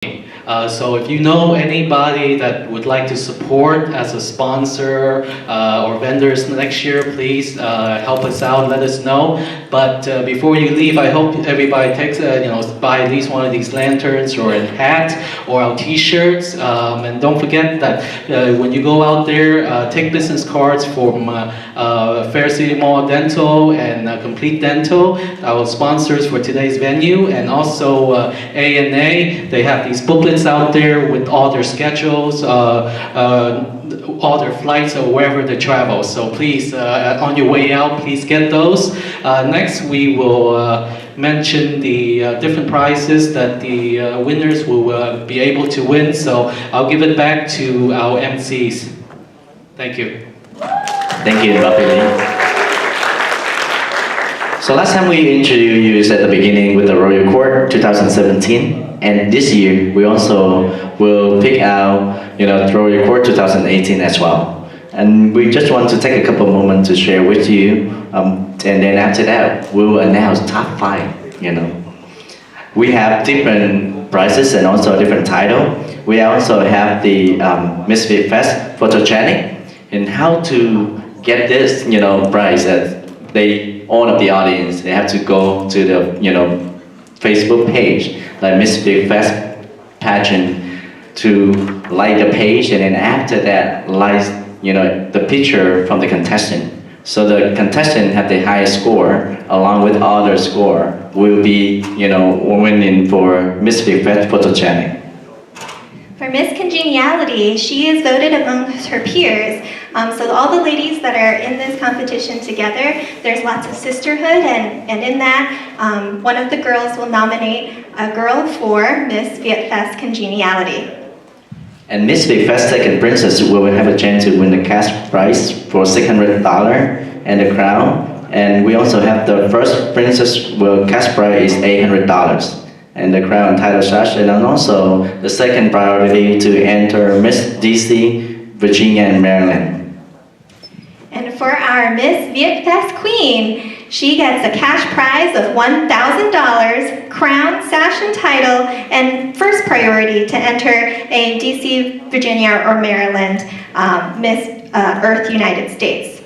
So if you know anybody that would like to support as a sponsor or vendors next year, please help us out, let us know. But before you leave, I hope everybody takes, buy at least one of these lanterns or a hat or our t-shirts. And don't forget that when you go out there, take business cards from Fair City Mall Dental and Complete Dental, our sponsors for today's venue, and also A&A. They have these booklets out there with all their schedules, all their flights or wherever they travel. So please, on your way out, please get those. Next, we will mention the different prizes that the winners will be able to win. So I'll give it back to our MCs. Thank you. Thank you, Dr. Lee. So last time we introduced you at the beginning with the Royal Court 2017, and this year we also will pick out the Royal Court 2018 as well. And we just want to take a couple of moments to share with you, and then after that we will announce top 5. We have different prizes and also different title. We also have the Miss VietFest photogenic, and how to get this prize that all of the audience, they have to go to the Facebook page like Miss VietFest pageant to like the page, and then after that like the picture from the contestant. So the contestant have the highest score along with other score will be winning for Miss VietFest photogenic. For Miss Congeniality, she is voted amongst her peers. So all the ladies that are in this competition together, there's lots of sisterhood, and in that, one of the girls will nominate a girl for Miss VietFest Congeniality. And Miss VietFest Second Princess will have a chance to win the cash prize for $600 and the crown. And we also have the first princess cash prize is $800. And the crown title sash, and then also the second priority to enter Miss DC, Virginia, and Maryland. And for our Miss VietFest Queen, she gets a cash prize of $1,000, crown, sash, and title, and first priority to enter a DC, Virginia, or Maryland Miss Earth United States.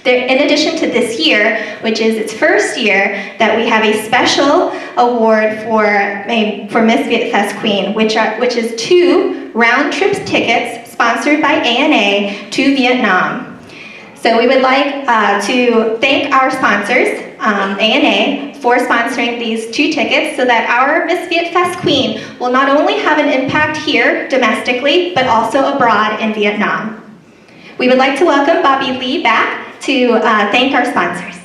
In addition to this year, which is its first year, that we have a special award for Miss VietFest Queen, which is 2 round-trip tickets sponsored by ANA to Vietnam. So we would like to thank our sponsors, ANA, for sponsoring these 2 tickets so that our Miss VietFest Queen will not only have an impact here domestically, but also abroad in Vietnam. We would like to welcome Bobby Lee back to thank our sponsors.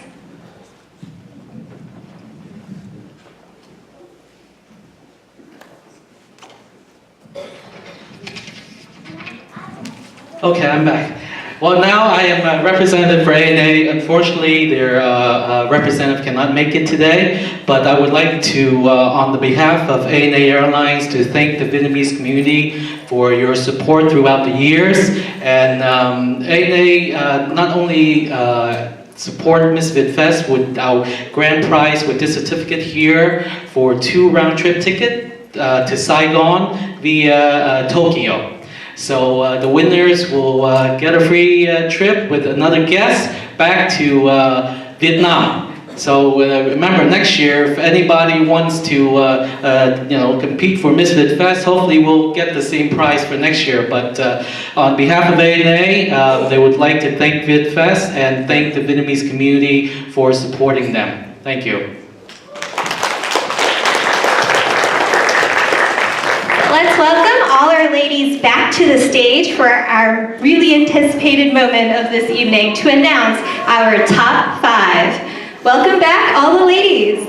Okay, I'm back. Well, now I am a representative for ANA. Unfortunately, their representative cannot make it today, but I would like to, on the behalf of ANA Airlines, to thank the Vietnamese community for your support throughout the years. And ANA not only support Miss VietFest with our grand prize with this certificate here for 2 round-trip tickets to Saigon via Tokyo. So the winners will get a free trip with another guest back to Vietnam. So remember, next year, if anybody wants to compete for Miss VietFest, hopefully we'll get the same prize for next year. But on behalf of ANA, they would like to thank VietFest and thank the Vietnamese community for supporting them. Thank you. Let's welcome all our ladies back to the stage for our really anticipated moment of this evening to announce our top 5. Welcome back, all the ladies.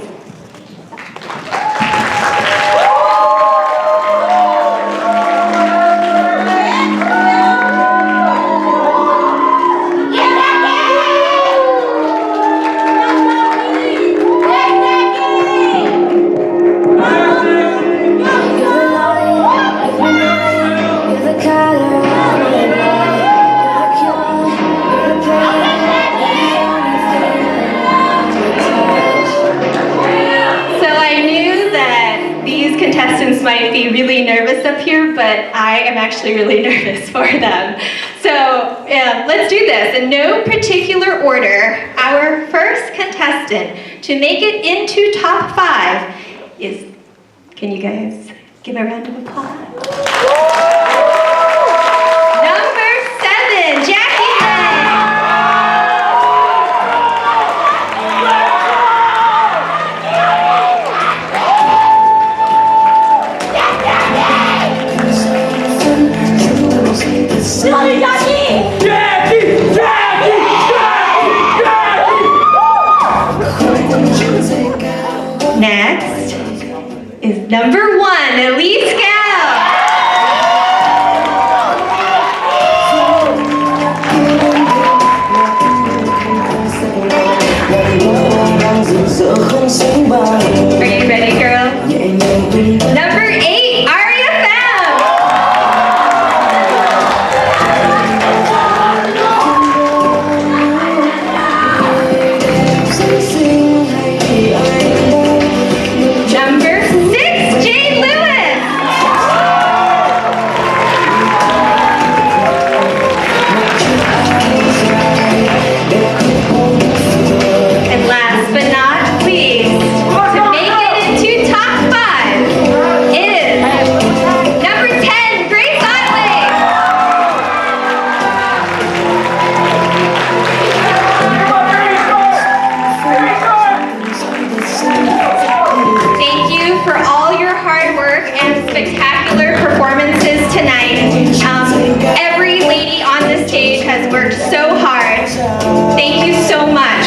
really nervous up here, but I am actually really nervous for them. So let's do this in no particular order. Our first contestant to make it into top 5 is, can you guys give a round of applause? Number 7, Jackie Lay. Next is number 1, Elise Scout. Are you ready, girl? Number 8, Aria Fem. Number 6, Jade Lewis. And last but not least, to make it into top 5 is number 10, Grace Otley. Thank you for all your hard work and spectacular performances tonight. Every lady on this stage has worked so hard. Thank you so much.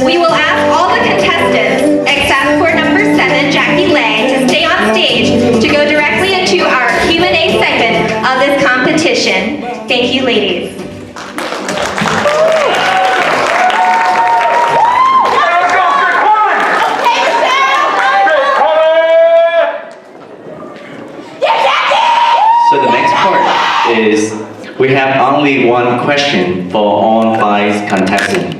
We will ask all the contestants, except for number 7, Jackie Lay, to stay on stage to go directly into our Q&A segment of this competition. Thank you, ladies. So the next part is we have only one question for all 5 contestants,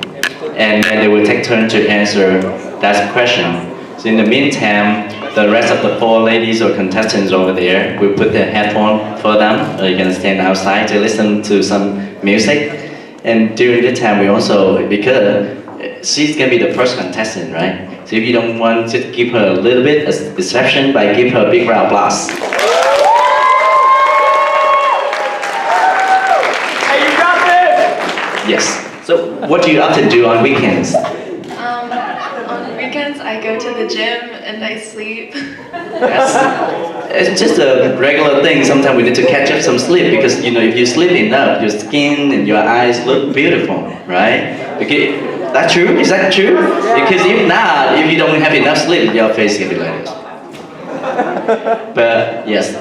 and then they will take turn to answer that question. So in the meantime, the rest of the 4 ladies or contestants over there, we put the headphone for them, or you can stand outside to listen to some music. And during the time, we also, because she's gonna be the first contestant, right? So if you don't want to give her a little bit of deception, by give her a big round of applause. Yes. So what do you often do on weekends? On weekends, I go to the gym and I sleep. Yes. It's just a regular thing. Sometimes we need to catch up some sleep because if you sleep enough, your skin and your eyes look beautiful, right? Okay, that true? Is that true? Because if not, if you don't have enough sleep, your face can be like this. But yes,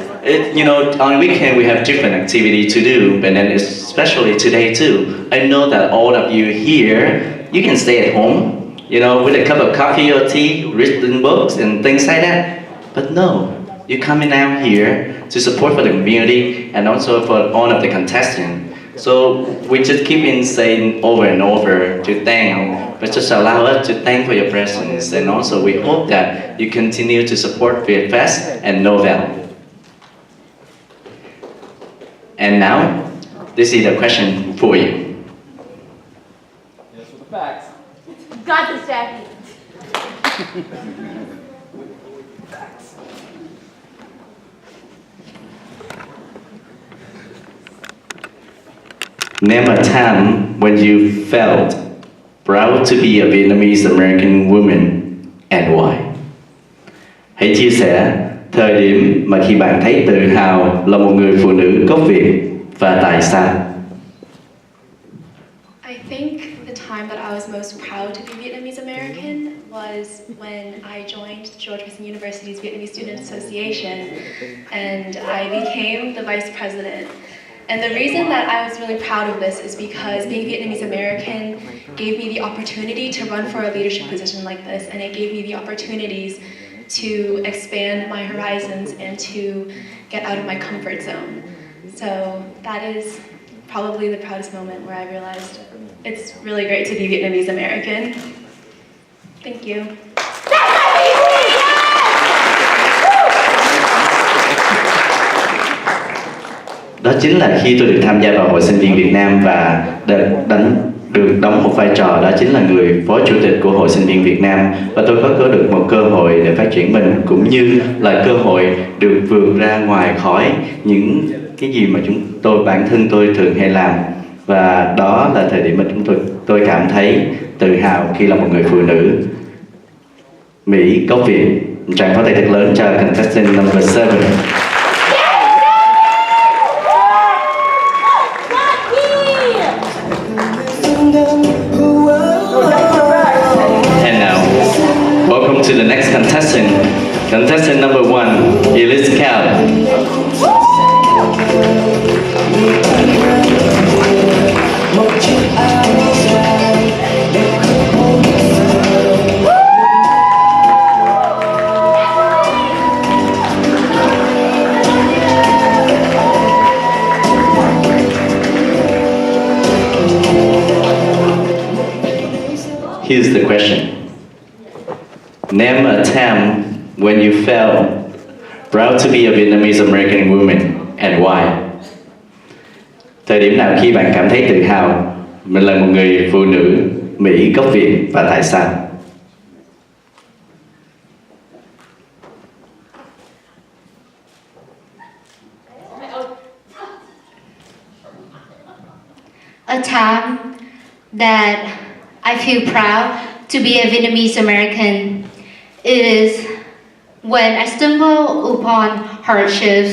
on weekend we have different activity to do, but then especially today too. I know that all of you here, you can stay at home, with a cup of coffee or tea, reading books and things like that. But no, you're coming out here to support for the community and also for all of the contestants. So we just keep in saying over and over to thank, but just allow us to thank for your presence. And also we hope that you continue to support VietFest and Novel. And now, this is the question for you. Yes, with the facts. Got this, Jackie. Name a time when you felt proud to be a Vietnamese American woman and why. Hãy chia sẻ thời điểm mà khi bạn thấy tự hào là một người phụ nữ gốc Việt và tại sao. I think the time that I was most proud to be Vietnamese American was when I joined George Mason University's Vietnamese Student Association and I became the vice president. And the reason that I was really proud of this is because being Vietnamese American gave me the opportunity to run for a leadership position like this, and it gave me the opportunities to expand my horizons and to get out of my comfort zone. So that is probably the proudest moment where I realized it's really great to be Vietnamese American. Thank you. Đó chính là khi tôi được tham gia vào Hội Sinh viên Việt Nam và được đóng một vai trò, đó chính là người phó chủ tịch của Hội Sinh viên Việt Nam, và tôi có được một cơ hội để phát triển mình, cũng như là cơ hội được vượt ra ngoài khỏi những cái gì mà bản thân tôi thường hay làm. Và đó là thời điểm mà tôi cảm thấy tự hào khi là một người phụ nữ Mỹ gốc Việt. Một tràng pháo tay thật lớn cho contestant number 7. And now, welcome to the next contestant. Contestant number 1, Elise Cal. Here's the question. Name a time when you felt proud to be a Vietnamese American woman and why? Thời điểm nào khi bạn cảm thấy tự hào mình là một người phụ nữ Mỹ gốc Việt và tại sao? A time that I feel proud to be a Vietnamese American is when I stumble upon hardships,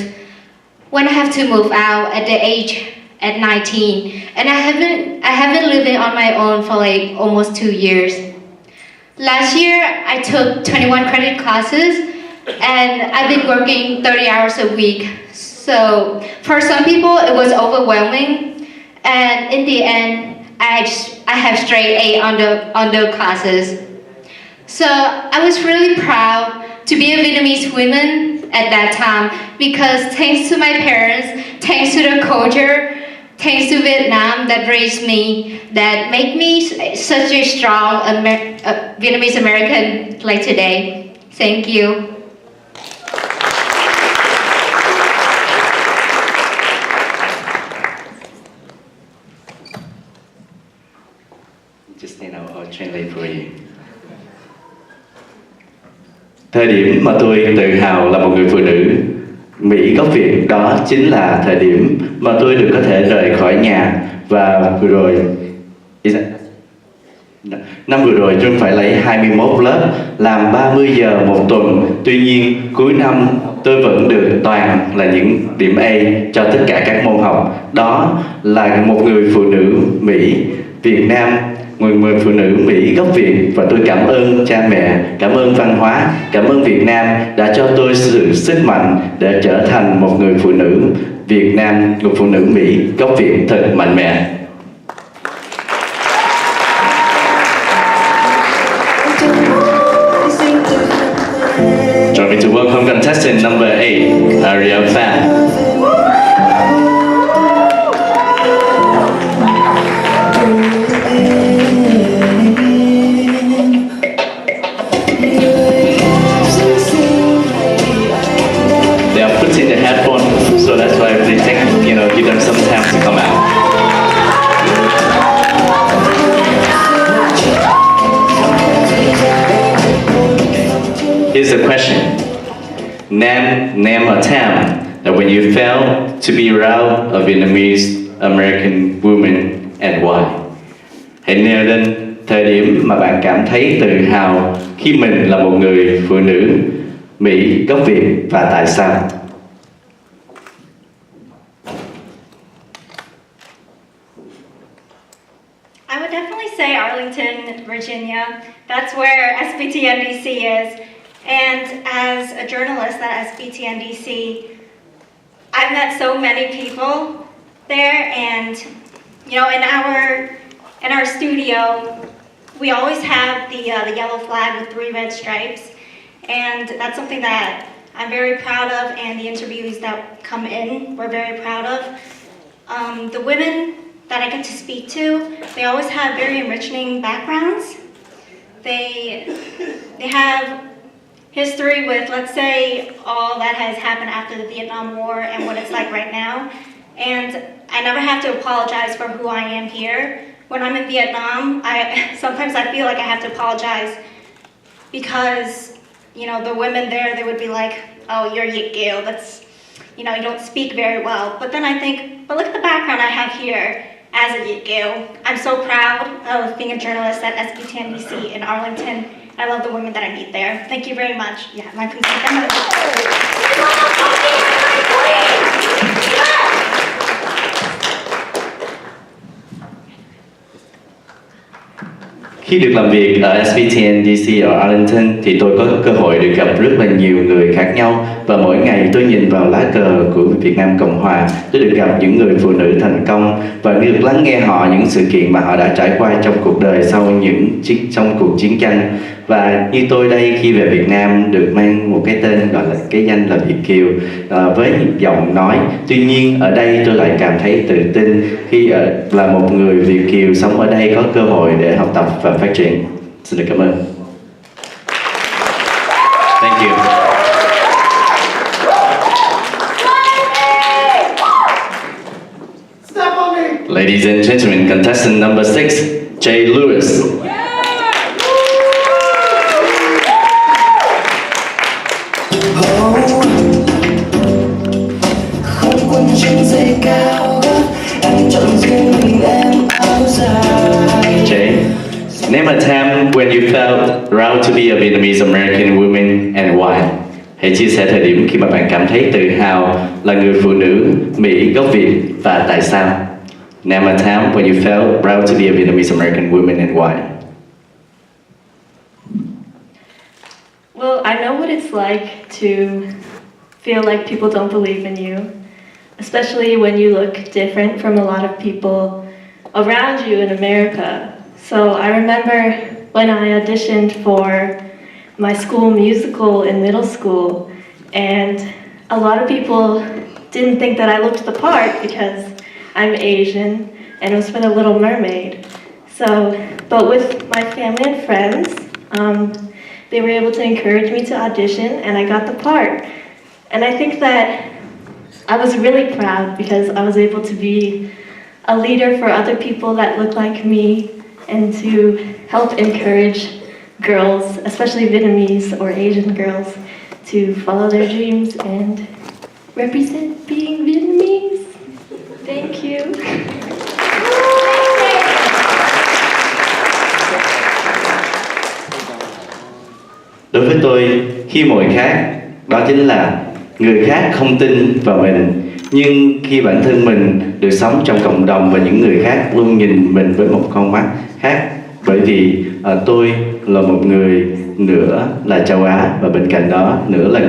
when I have to move out at the age at 19, and I haven't lived on my own for like almost 2 years. Last year I took 21 credit classes and I've been working 30 hours a week. So for some people it was overwhelming, and in the end I have straight A on the classes. So I was really proud to be a Vietnamese woman at that time, because thanks to my parents, thanks to the culture, thanks to Vietnam that raised me, that make me such a strong Vietnamese American like today. Thank you. Just stand out, I'll translate for you. Thời điểm mà tôi tự hào là một người phụ nữ Mỹ gốc Việt, đó chính là thời điểm mà tôi được có thể rời khỏi nhà. Và vừa rồi, năm vừa rồi tôi phải lấy 21 lớp, làm 30 giờ một tuần. Tuy nhiên cuối năm tôi vẫn được toàn là những điểm A cho tất cả các môn học. Đó là một người phụ nữ Mỹ Việt Nam, một người phụ nữ Mỹ gốc Việt, và tôi cảm ơn cha mẹ, cảm ơn văn hóa, cảm ơn Việt Nam đã cho tôi sự sức mạnh để trở thành một người phụ nữ Việt Nam, một phụ nữ Mỹ gốc Việt thật mạnh mẽ. Join me to welcome contestant number 8, Ariel Phan. So that's why they take, give them some time to come out. Here's the question. Name a time that when you felt to be proud of Vietnamese American woman and why. Hãy nêu lên thời điểm mà bạn cảm thấy tự hào khi mình là một người phụ nữ Mỹ gốc Việt và tại sao. I would definitely say Arlington, Virginia. That's where SBTNDC is. And as a journalist at SBTNDC, I've met so many people there, and in our studio, we always have the yellow flag with 3 red stripes, and that's something that I'm very proud of, and the interviews that come in, we're very proud of. The women that I get to speak to, they always have very enriching backgrounds. They have history with, let's say, all that has happened after the Vietnam War and what it's like right now. and I never have to apologize for who I am here. When I'm in Vietnam, sometimes I feel like I have to apologize because, you know, the women there, they would be like, oh, you're Yik Gale, that's, you know, you don't speak very well. But then I think, but look at the background I have here as a Yik Gale. I'm so proud of being a journalist at SBTNDC in Arlington. I love the women that I meet there. Thank you very much. Yeah, my presentation. Khi được làm việc ở SBTN DC ở Arlington thì tôi có cơ hội được gặp rất là nhiều người khác nhau, và mỗi ngày tôi nhìn vào lá cờ của Việt Nam Cộng Hòa, tôi được gặp những người phụ nữ thành công và được lắng nghe họ những sự kiện mà họ đã trải qua trong cuộc đời trong cuộc chiến tranh. Và như tôi đây, khi về Việt Nam được mang một cái tên gọi là cái danh là Việt Kiều với giọng nói. Tuy nhiên ở đây tôi lại cảm thấy tự tin khi là một người Việt Kiều sống ở đây, có cơ hội để học tập và phát triển. Xin được cảm ơn. Thank you. Ladies and gentlemen, contestant number 6, Jay Lewis. Jay, name a time when you felt proud to be a Vietnamese American woman and why? Hãy chia sẻ thời điểm khi mà bạn cảm thấy tự hào là người phụ nữ Mỹ gốc Việt và tại sao? Name a time when you felt proud to be a Vietnamese American woman and why? Well, I know what it's like to feel like people don't believe in you, especially when you look different from a lot of people around you in America. So I remember when I auditioned for my school musical in middle school, and a lot of people didn't think that I looked the part because I'm Asian and it was for The Little Mermaid. But with my family and friends, they were able to encourage me to audition and I got the part. And I think that I was really proud because I was able to be a leader for other people that look like me and to help encourage girls, especially Vietnamese or Asian girls, to follow their dreams and represent being Vietnamese. Thank you. Đối với tôi, khi mọi khác, đó chính là người khác không tin vào mình. Nhưng khi bản thân mình được sống trong cộng đồng và những người khác luôn nhìn mình với một con mắt khác. Bởi vì tôi là một người nữa là châu Á và bên cạnh đó nữa là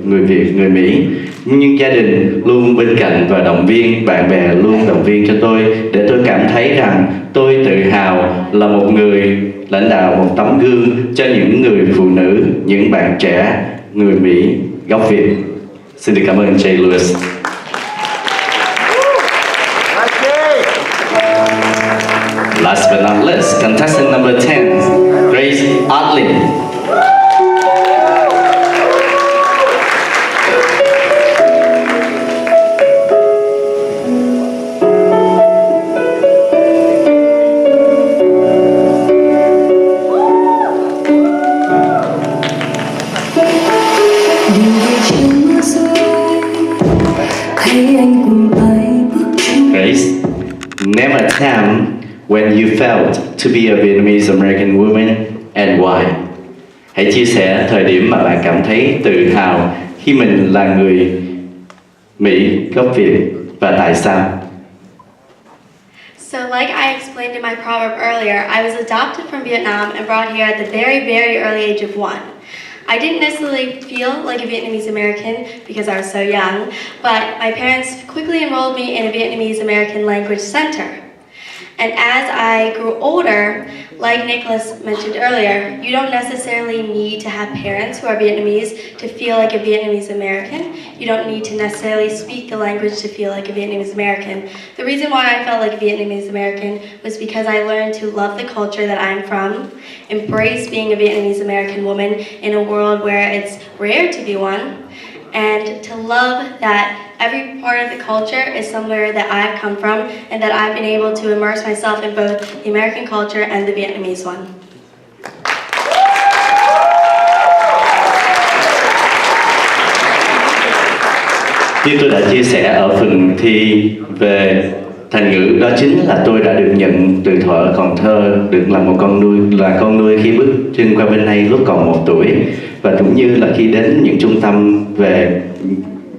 người Việt, người Mỹ. Nhưng gia đình luôn bên cạnh và động viên, bạn bè luôn động viên cho tôi để tôi cảm thấy rằng tôi tự hào là một người lãnh đạo, một tấm gương cho những người phụ nữ, những bạn trẻ, người Mỹ gốc Việt. Xin được cảm ơn Jay Lewis. Last but not least, contestant number 10, Grace Otlin. Grace, name a time when you felt to be a Vietnamese American woman and why? Hãy chia sẻ thời điểm mà bạn cảm thấy tự hào khi mình là người Mỹ gốc Việt và tại sao? So like I explained in my proverb earlier, I was adopted from Vietnam and brought here at the very, very early age of 1. I didn't necessarily feel like a Vietnamese American because I was so young, but my parents quickly enrolled me in a Vietnamese American language center. And as I grew older, like Nicholas mentioned earlier, you don't necessarily need to have parents who are Vietnamese to feel like a Vietnamese American. You don't need to necessarily speak the language to feel like a Vietnamese American. The reason why I felt like a Vietnamese American was because I learned to love the culture that I'm from, embrace being a Vietnamese American woman in a world where it's rare to be one, and to love that every part of the culture is somewhere that I've come from and that I've been able to immerse myself in both the American culture and the Vietnamese one. Như tôi đã chia sẻ ở phần thi về thành ngữ, đó chính là tôi đã được nhận từ thuở còn thơ, được là một con nuôi khi bước chân qua bên này lúc còn 1 tuổi, và cũng như là khi đến những trung tâm về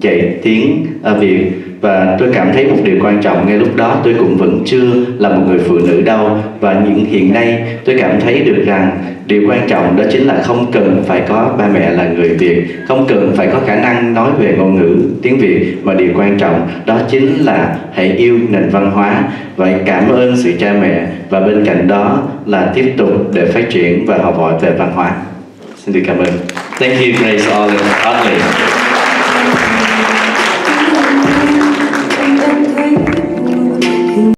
dạy tiếng ở Việt. Và tôi cảm thấy một điều quan trọng ngay lúc đó tôi cũng vẫn chưa là một người phụ nữ đâu. Và hiện nay tôi cảm thấy được rằng điều quan trọng đó chính là không cần phải có ba mẹ là người Việt, không cần phải có khả năng nói về ngôn ngữ tiếng Việt, mà điều quan trọng đó chính là hãy yêu nền văn hóa. Vậy cảm ơn sự cha mẹ, và bên cạnh đó là tiếp tục để phát triển và học hỏi về văn hóa. Xin được cảm ơn. Thank you, Grace Otley.